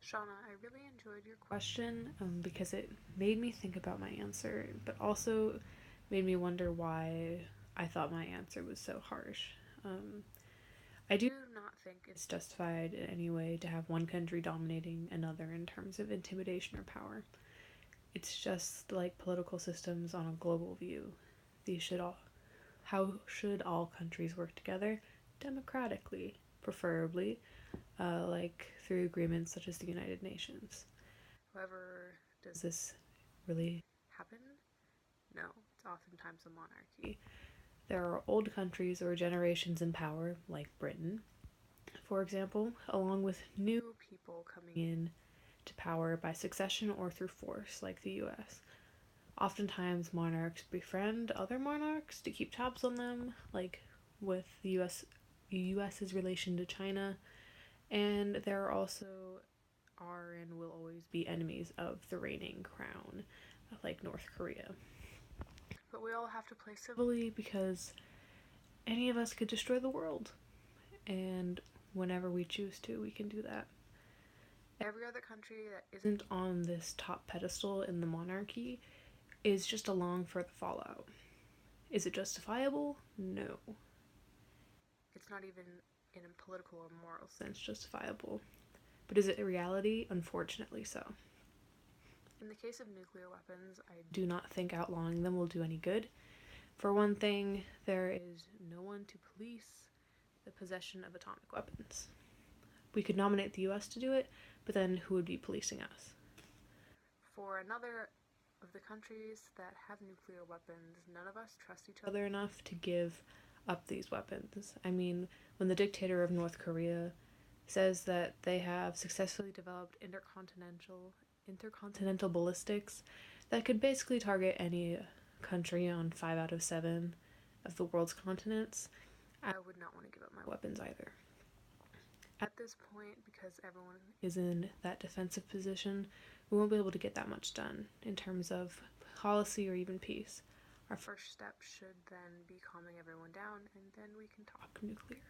Shauna, I really enjoyed your question because it made me think about my answer, but also made me wonder why I thought my answer was so harsh. Um, I do not think it's justified in any way to have one country dominating another in terms of intimidation or power. It's just like political systems on a global view. These should all How should all countries work together? Democratically, preferably, like through agreements such as the United Nations. However, does this really happen? No, it's oftentimes a monarchy. There are old countries or generations in power, like Britain, for example, along with new people coming in to power by succession or through force, like the US. Oftentimes, monarchs befriend other monarchs to keep tabs on them, like with the US's relation to China, and there also are and will always be enemies of the reigning crown, like North Korea. But we all have to play civilly because any of us could destroy the world, and whenever we choose to, we can do that. Every other country that isn't on this top pedestal in the monarchy is just along for the fallout. Is it justifiable? No. It's not even in a political or moral sense justifiable. But is it a reality? Unfortunately so. In the case of nuclear weapons, I do not think outlawing them will do any good. For one thing, there is no one to police the possession of atomic weapons. We could nominate the US to do it, but then who would be policing us? For another of the countries that have nuclear weapons, none of us trust each other enough to give up these weapons. I mean, when the dictator of North Korea says that they have successfully developed intercontinental ballistics that could basically target any country on 5 out of 7 of the world's continents, I would not want to give up my weapons either. At this point, because everyone is in that defensive position, we won't be able to get that much done in terms of policy or even peace. Our first step should then be calming everyone down, and then we can talk nuclear.